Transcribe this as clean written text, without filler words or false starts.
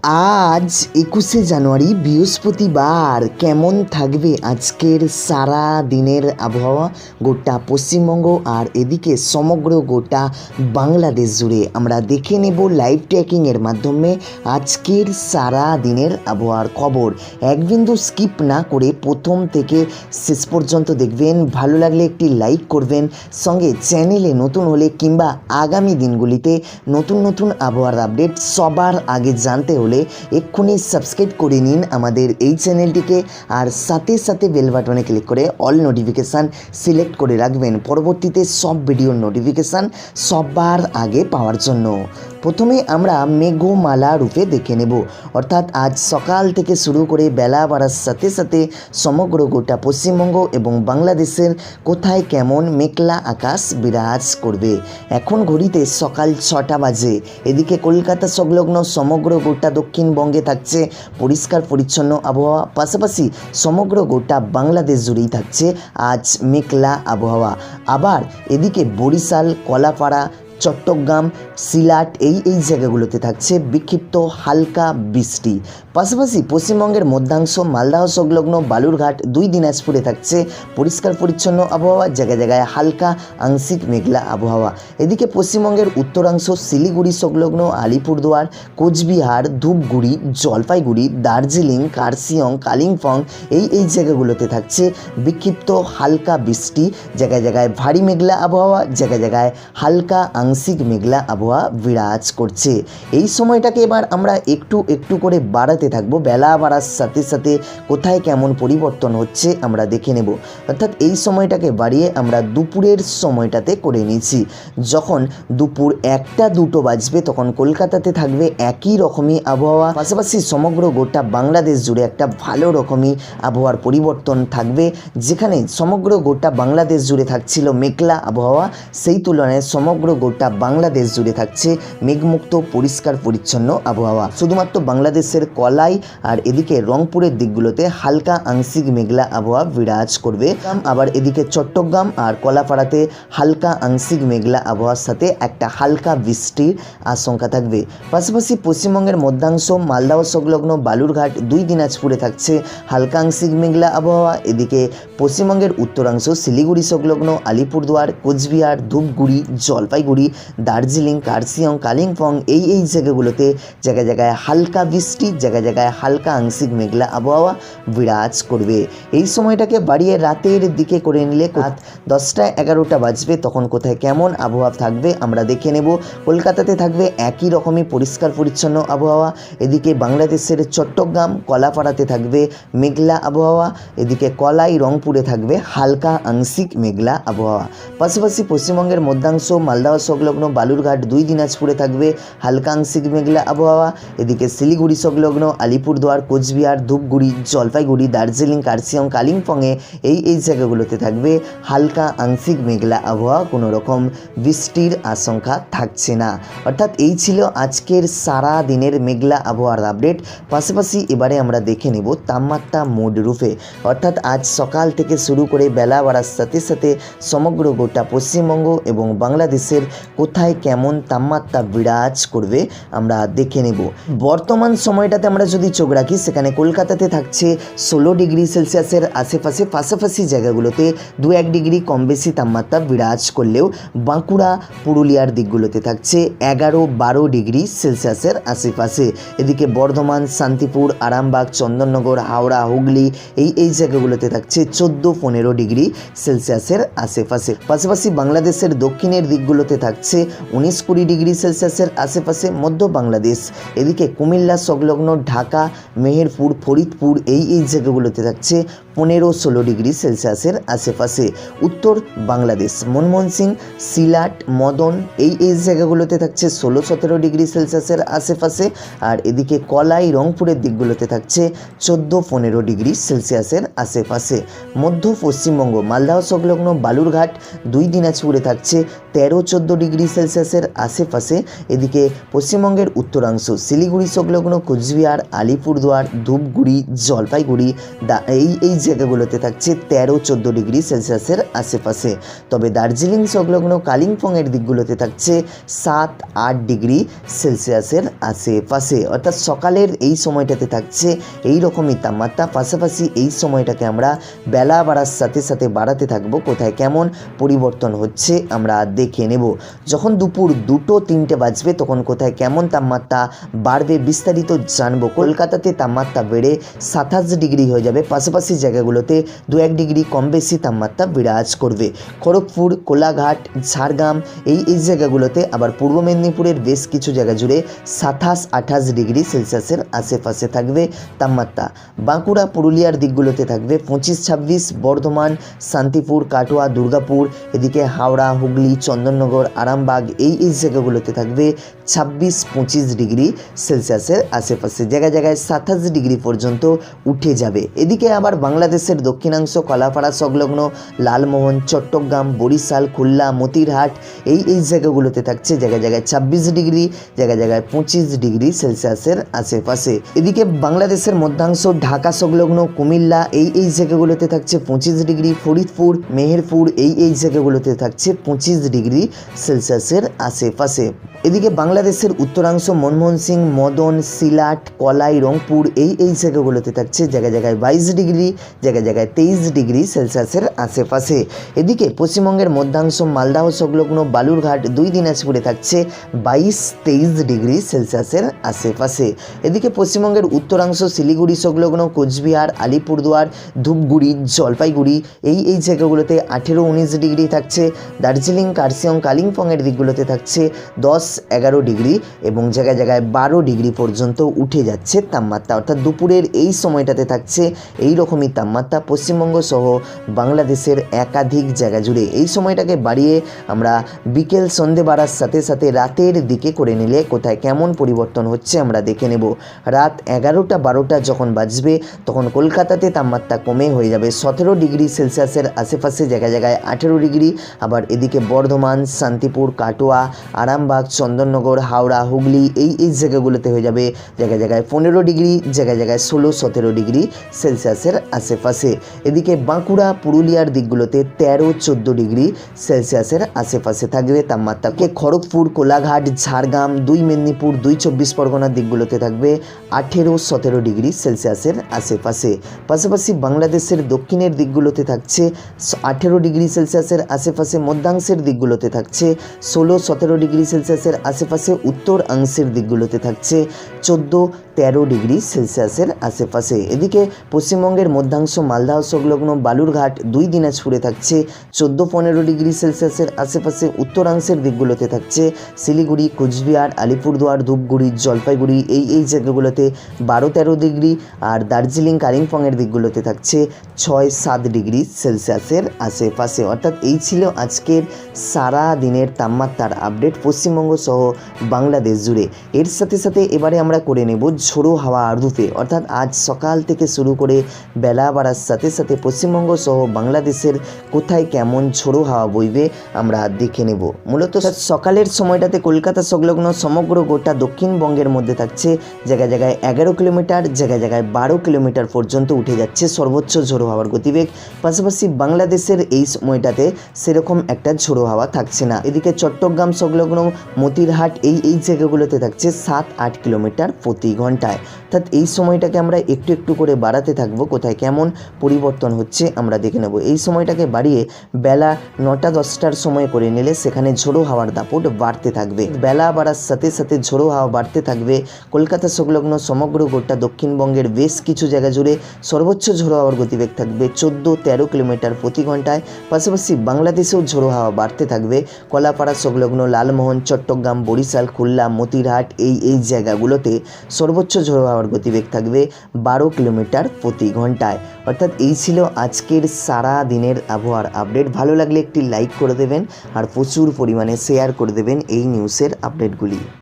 আজ ২১শে জানুয়ারি বৃহস্পতিবার। কেমন থাকবে আজকের সারা দিনের আবহাওয়া গোটা পশ্চিমবঙ্গ আর এদিকে সমগ্র গোটা বাংলাদেশ জুড়ে আমরা দেখে নেব লাইভ ট্র্যাকিংয়ের মাধ্যমে আজকের সারা দিনের আবহাওয়ার খবর। এক বিন্দু স্কিপ না করে প্রথম থেকে শেষ পর্যন্ত দেখবেন। ভালো লাগলে একটি লাইক করবেন, সঙ্গে চ্যানেলে নতুন হলে কিংবা আগামী দিনগুলিতে নতুন নতুন আবহাওয়ার আপডেট সবার আগে জানতে হলে এক্ষুনি সাবস্ক্রাইব করে নিন আমাদের এই চ্যানেলটিকে, আর সাথে সাথে বেল বাটনে ক্লিক করে অল নোটিফিকেশান সিলেক্ট করে রাখবেন পরবর্তীতে সব ভিডিওর নোটিফিকেশান সবার আগে পাওয়ার জন্য। প্রথমে আমরা মেঘমালা রূপে দেখে নেব, অর্থাৎ আজ সকাল থেকে শুরু করে বেলা বাড়ার সাথে সাথে সমগ্র গোটা পশ্চিমবঙ্গ এবং বাংলাদেশের কোথায় কেমন মেঘলা আকাশ বিরাজ করবে। এখন ঘড়িতে সকাল 6টা বাজে। এদিকে কলকাতা সংলগ্ন সমগ্র গোটা দক্ষিণবঙ্গে থাকছে পরিষ্কার পরিচ্ছন্ন আবহাওয়া, পাশাপাশি সমগ্র গোটা বাংলাদেশ জুড়েই থাকছে আজ মেঘলা আবহাওয়া। আবার এদিকে বরিশাল, কলাপাড়া, চট্টগ্রাম, সিলাট এই জায়গাগুলোতে থাকছে বিক্ষিপ্ত হালকা বৃষ্টি। পাশাপাশি পশ্চিমবঙ্গের মধ্যাংশ মালদহ সংলগ্ন বালুরঘাট, 2 দিনাজপুরে থাকছে পরিষ্কার পরিচ্ছন্ন আবহাওয়া, জায়গায় জায়গায় হালকা আংশিক মেঘলা আবহাওয়া। এদিকে পশ্চিমবঙ্গের উত্তরাংশ শিলিগুড়ি সংলগ্ন আলিপুরদুয়ার, কোচবিহার, ধূপগুড়ি, জলপাইগুড়ি, দার্জিলিং, কার্শিয়ং, কালিম্পং এই জায়গাগুলোতে থাকছে বিক্ষিপ্ত হালকা বৃষ্টি, জায়গায় জায়গায় ভারী মেঘলা আবহাওয়া, জায়গায় জায়গায় হালকা আংশিক মেঘলা আবহাওয়া বিরাজ করছে। এই সময়টাকে এবার আমরা একটু একটু করে বাড়াতে থাকবো। বেলা বাড়ার সাথে সাথে কোথায় কেমন পরিবর্তন হচ্ছে আমরা দেখে নেব। অর্থাৎ এই সময়টাকে বাড়িয়ে আমরা দুপুরের সময়টাতে করে নিয়েছি। যখন দুপুর 1টা-2টো বাজবে তখন কলকাতাতে থাকবে একই রকমই আবহাওয়া, পাশাপাশি সমগ্র গোটা বাংলাদেশ জুড়ে একটা ভালো রকমই আবহাওয়ার পরিবর্তন থাকবে। যেখানে সমগ্র গোটা বাংলাদেশ জুড়ে থাকছিল মেঘলা আবহাওয়া, সেই তুলনায় সমগ্র গোটা বাংলাদেশ জুড়ে থাকছে মেঘমুক্ত পরিষ্কার পরিচ্ছন্ন আবহাওয়া। শুধুমাত্র বাংলাদেশের কলাই আর এদিকে রংপুরের দিকগুলোতে হালকা আংশিক মেঘলা আবহাওয়া বিরাজ করবে। আবার এদিকে চট্টগ্রাম আর কলাপাড়াতে হালকা আংশিক মেঘলা আবহাওয়ার সাথে একটা হালকা বৃষ্টির আশঙ্কা থাকবে। পাশাপাশি পশ্চিমবঙ্গের মধ্যাংশ মালদহ সংলগ্ন বালুরঘাট, 2 দিনাজপুরে থাকছে হালকা আংশিক মেঘলা আবহাওয়া। এদিকে পশ্চিমবঙ্গের উত্তরাংশ শিলিগুড়ি সংলগ্ন আলিপুরদুয়ার, কোচবিহার, ধূপগুড়ি, জলপাইগুড়ি, দার্জিলিং, কার্শিয়ং, কালিম্পং এই জায়গাগুলোতে জায়গায় জায়গায় হালকা বৃষ্টি, জায়গায় জায়গায় হালকা আংশিক মেঘলা আবহাওয়া বিরাজ করবে। এই সময়টাকে বাড়িয়ে রাতের দিকে করে নিলে রাত 10টা-11টা বাজবে তখন কোথায় কেমন আবহাওয়া থাকবে আমরা দেখে নেব। কলকাতাতে থাকবে একই রকমই পরিষ্কার পরিচ্ছন্ন আবহাওয়া। এদিকে বাংলাদেশের চট্টগ্রাম, কলাপাড়াতে থাকবে মেঘলা আবহাওয়া। এদিকে কলাই, রংপুরে থাকবে হালকা আংশিক মেঘলা আবহাওয়া। পাশাপাশি পশ্চিমবঙ্গের মধ্যাংশ মালদহ সংলগ্ন বালুরঘাট, 2 দিনাজপুরে থাকবে হালকা আংশিক মেঘলা আবহাওয়া। এদিকে শিলিগুড়ি সংলগ্ন আলিপুরদুয়ার, কোচবিহার, ধূপগুড়ি, জলপাইগুড়ি, দার্জিলিং, কার্শিয়ং, কালিম্পংয়ে এই জায়গাগুলোতে থাকবে হালকা আংশিক মেঘলা আবহাওয়া, কোনো রকম বৃষ্টির আশঙ্কা থাকছে না। অর্থাৎ এই ছিল আজকের সারা দিনের মেঘলা আবহাওয়ার আপডেট। পাশাপাশি এবারে আমরা দেখে নেব তাপমাত্রা মোড রূপে, অর্থাৎ আজ সকাল থেকে শুরু করে বেলা বাড়ার সাথে সাথে সমগ্র গোটা পশ্চিমবঙ্গ এবং বাংলাদেশের কোথায় কেমন তাপমাত্রা বিরাজ করবে আমরা দেখে নেব। বর্তমান সময়টাতে আমরা যদি চোখ রাখি, সেখানে কলকাতাতে থাকছে 16 ডিগ্রি সেলসিয়াসের আশেপাশে, পাশাপাশি জায়গাগুলোতে 2-1 ডিগ্রি কম বেশি তাপমাত্রা বিরাজ করলেও বাঁকুড়া, পুরুলিয়ার দিকগুলোতে থাকছে 11-12 ডিগ্রি সেলসিয়াসের আশেপাশে। এদিকে বর্ধমান, শান্তিপুর, আরামবাগ, চন্দননগর, হাওড়া, হুগলি এই জায়গাগুলোতে থাকছে 14-15 ডিগ্রি সেলসিয়াসের আশেপাশে। পাশাপাশি বাংলাদেশের দক্ষিণের দিকগুলোতে থাকছে 19-20 ডিগ্রি সেলসিয়াসের আশেপাশে। মধ্য বাংলাদেশ এদিকে কুমিল্লা সংলগ্ন ঢাকা, মেহেরপুর, ফরিদপুর এই জায়গাগুলোতে থাকছে 15-16 ডিগ্রি সেলসিয়াসের আশেপাশে। উত্তর বাংলাদেশ মনমোহন সিং, সিলাট, মদন এই জায়গাগুলোতে থাকছে 16-17 ডিগ্রি সেলসিয়াসের আশেপাশে। আর এদিকে কলাই, রংপুরের দিকগুলোতে থাকছে 14-15 ডিগ্রি সেলসিয়াসের আশেপাশে। মধ্য পশ্চিমবঙ্গ মালদহ সংলগ্ন বালুরঘাট, 2 দিনাজপুরে থাকছে 13-14 ডিগ্রি সেলসিয়াসের আশেপাশে। এদিকে পশ্চিমবঙ্গের উত্তরাংশ শিলিগুড়ি সংলগ্ন কোচবিহার, আলিপুরদুয়ার, ধূপগুড়ি, জলপাইগুড়ি এই জায়গাগুলোতে থাকছে 13-14 ডিগ্রি সেলসিয়াসের আশেপাশে। তবে দার্জিলিং সংলগ্ন কালিম্পংয়ের দিকগুলোতে থাকছে 7-8 ডিগ্রি সেলসিয়াসের আশেপাশে। অর্থাৎ সকালের এই সময়টাতে থাকছে এই রকমই তাপমাত্রা। পাশাপাশি এই সময়টাকে আমরা বেলা বাড়ার সাথে সাথে বাড়াতে থাকবো। কোথায় কেমন পরিবর্তন হচ্ছে আমরা দেখে নেব। যখন দুপুর 2-3টে বাজবে তখন কোথায় কেমন তাপমাত্রা বাড়বে বিস্তারিত জানবো। কলকাতাতে তাপমাত্রা বেড়ে 27 ডিগ্রি হয়ে যাবে। পাশাপাশি জায়গাগুলোতে 2-1 ডিগ্রি কম বেশি তাপমাত্রা বিরাজ করবে। খড়গপুর, কোলাঘাট, ঝাড়গ্রাম এই জায়গাগুলোতে, আবার পূর্ব মেদিনীপুরের বেশ কিছু জায়গা জুড়ে 27-28 ডিগ্রি সেলসিয়াসের আশেপাশে থাকবে তাপমাত্রা। বাঁকুড়া, পুরুলিয়ার দিকগুলোতে থাকবে 25-26, বর্ধমান, শান্তিপুর, কাটোয়া, দুর্গাপুর, এদিকে হাওড়া, হুগলি, চন্দননগর, আরামবাগ এই জায়গাগুলোতে থাকবে 26-25 ডিগ্রি সেলসিয়াসের আশেপাশে। জায়গায় জায়গায় 27 ডিগ্রি পর্যন্ত উঠে যাবে। এদিকে আবার বাংলাদেশের দক্ষিণাংশ কলাপাড়া সংলগ্ন লালমোহন, চট্টগ্রাম, বরিশাল, খুলনা, মতিরহাট এই জায়গাগুলোতে থাকছে জায়গায় জায়গায় 26 ডিগ্রি, জায়গায় জায়গায় 25 ডিগ্রি সেলসিয়াসের আশেপাশে। এদিকে বাংলাদেশের মধ্যাংশ ঢাকা সংলগ্ন কুমিল্লা এই জায়গাগুলোতে থাকছে 25 ডিগ্রি, ফরিদপুর, মেহেরপুর এই জায়গাগুলোতে থাকছে 25 ডিগ্রি সেলসিয়াসের আশেপাশে। এদিকে বাংলাদেশের উত্তরাংশ মনমোহন সিং, মদন, সিলাট, কলাই, রংপুর এই জায়গাগুলোতে থাকছে জায়গায় জায়গায় 22 ডিগ্রি, জায়গায় জায়গায় 23 ডিগ্রি সেলসিয়াসের আশেপাশে। এদিকে পশ্চিমবঙ্গের মধ্যাংশ মালদাহ সংলগ্ন বালুরঘাট, 2 দিনাজপুরে থাকছে 22-23 ডিগ্রি সেলসিয়াসের আশেপাশে। এদিকে পশ্চিমবঙ্গের উত্তরাংশ শিলিগুড়ি সংলগ্ন কোচবিহার, আলিপুরদুয়ার, ধূপগুড়ি, জলপাইগুড়ি এই জায়গাগুলোতে 18-19 ডিগ্রি থাকছে। দার্জিলিং, কার্শিয়ং, কালিম্পংয়ের দিকগুলোতে থাকছে 10-11 ডিগ্রি এবং জায়গায় জায়গায় 12 ডিগ্রি পর্যন্ত উঠে যাচ্ছে তাপমাত্রা। অর্থাৎ দুপুরের এই সময়টাতে থাকছে এই রকমই তাপমাত্রা পশ্চিমবঙ্গ সহ বাংলাদেশের একাধিক জায়গা জুড়ে। এই সময়টাকে বাড়িয়ে আমরা বিকেল সন্ধে বাড়ার সাথে সাথে রাতের দিকে করে নিলে কোথায় কেমন পরিবর্তন হচ্ছে আমরা দেখে নেব। রাত 11টা-12টা যখন বাজবে তখন কলকাতাতে তাপমাত্রা কমে হয়ে যাবে 17 ডিগ্রি সেলসিয়াসের আশেপাশে, জায়গায় জায়গায় 18 ডিগ্রি। আবার এদিকে বর্ধমান, শান্তিপুর, কাটোয়া, আরামবাগ, চন্দননগর, হাওড়া, হুগলি এই জায়গাগুলোতে হয়ে যাবে জায়গায় জায়গায় 15 ডিগ্রি, জায়গায় জায়গায় 16-17 ডিগ্রি সেলসিয়াসের আশেপাশে। এদিকে বাঁকুড়া, পুরুলিয়ার দিকগুলোতে 13-14 ডিগ্রি সেলসিয়াসের আশেপাশে থাকবে তাপমাত্রাকে। খড়গপুর, কোলাঘাট, ঝাড়গ্রাম, 2 মেদিনীপুর, 2 চব্বিশ পরগনার দিকগুলোতে থাকবে 18-17 ডিগ্রি সেলসিয়াসের আশেপাশে। পাশাপাশি বাংলাদেশের দক্ষিণের দিকগুলোতে থাকছে 18 ডিগ্রি সেলসিয়াসের আশেপাশে, মধ্যাংশের দিকগুলোতে থাকছে 16-17 ডিগ্রি সেলসিয়াসের আশেপাশে, উত্তরাংশের দিকগুলোতে থাকছে 14-13 ডিগ্রি সেলসিয়াসের আশেপাশে। এদিকে পশ্চিমবঙ্গের মধ্যাংশ মালদাহ সংলগ্ন বালুরঘাট, 2 দিনাজপুরে থাকছে 14-15 ডিগ্রি সেলসিয়াসের আশেপাশে, উত্তরাংশের দিকগুলোতে থাকছে শিলিগুড়ি, কোচবিহার, আলিপুরদুয়ার, ধূপগুড়ি, জলপাইগুড়ি এই জায়গাগুলোতে 12-13 ডিগ্রি, আর দার্জিলিং, কালিম্পংয়ের দিকগুলোতে থাকছে 6-7 ডিগ্রি সেলসিয়াসের আশেপাশে। অর্থাৎ এই ছিল আজকের সারা দিনের তাপমাত্রার আপডেট পশ্চিমবঙ্গ সহ বাংলাদেশ জুড়ে। এর সাথে সাথে এবারে আমরা করে নেব ঝোড়ো হাওয়া রূপে। অর্থাৎ আজ সকাল থেকে শুরু করে বেলা বাড়ার সাথে সাথে পশ্চিমবঙ্গ সহ বাংলাদেশের কোথায় কেমন ঝোড়ো হাওয়া বইবে আমরা দেখে নেব। মূলত সকালের সময়টাতে কলকাতা সংলগ্ন সমগ্র গোটা দক্ষিণবঙ্গের মধ্যে থাকছে জায়গায় জায়গায় 11 কিলোমিটার, জায়গায় জায়গায় 12 কিলোমিটার পর্যন্ত উঠে যাচ্ছে সর্বোচ্চ ঝোড়ো হাওয়ার গতিবেগ। পাশাপাশি বাংলাদেশের এই সময়টাতে সেরকম একটা ঝোড়ো হাওয়া থাকছে না। এদিকে চট্টগ্রাম সংলগ্ন মতিরহাট এই জায়গাগুলোতে থাকছে 7-8 কিলোমিটার প্রতি ঘন্টায়। অর্থাৎ এই সময়টাকে আমরা একটু একটু করে বাড়াতে থাকবো। কোথায় কেমন পরিবর্তন হচ্ছে আমরা দেখে নেব। এই সময়টাকে বাড়িয়ে বেলা 9টা-10টার সময় করে নিলে সেখানে ঝোড়ো হাওয়ার দাপট বাড়তে থাকবে। বেলা বাড়ার সাথে সাথে ঝোড়ো হাওয়া বাড়তে থাকবে কলকাতা সংলগ্ন সমগ্র গোটা দক্ষিণবঙ্গের বেশ কিছু জায়গা জুড়ে। সর্বোচ্চ ঝোড়ো হাওয়ার গতিবেগ থাকবে 14-13 কিলোমিটার প্রতি ঘন্টায়। পাশাপাশি বাংলাদেশেও ঝোড়ো হাওয়া বাড়তে থাকবে কলাপাড়া সংলগ্ন লালমোহন, চট্টগ্রাম, বরিশাল, খুলনা, মতিরহাট এই জায়গাগুলোতে সর্বোচ্চ ঝোড়ো হাওয়ার গতিবেগ থাকবে 12 কিলোমিটার প্রতি ঘন্টায়। অর্থাৎ এই ছিল আজকের সারা দিনের আবহাওয়ার আপডেট। ভালো লাগলে একটি লাইক করে দেবেন আর প্রচুর পরিমাণে শেয়ার করে দেবেন এই নিউজের আপডেটগুলি।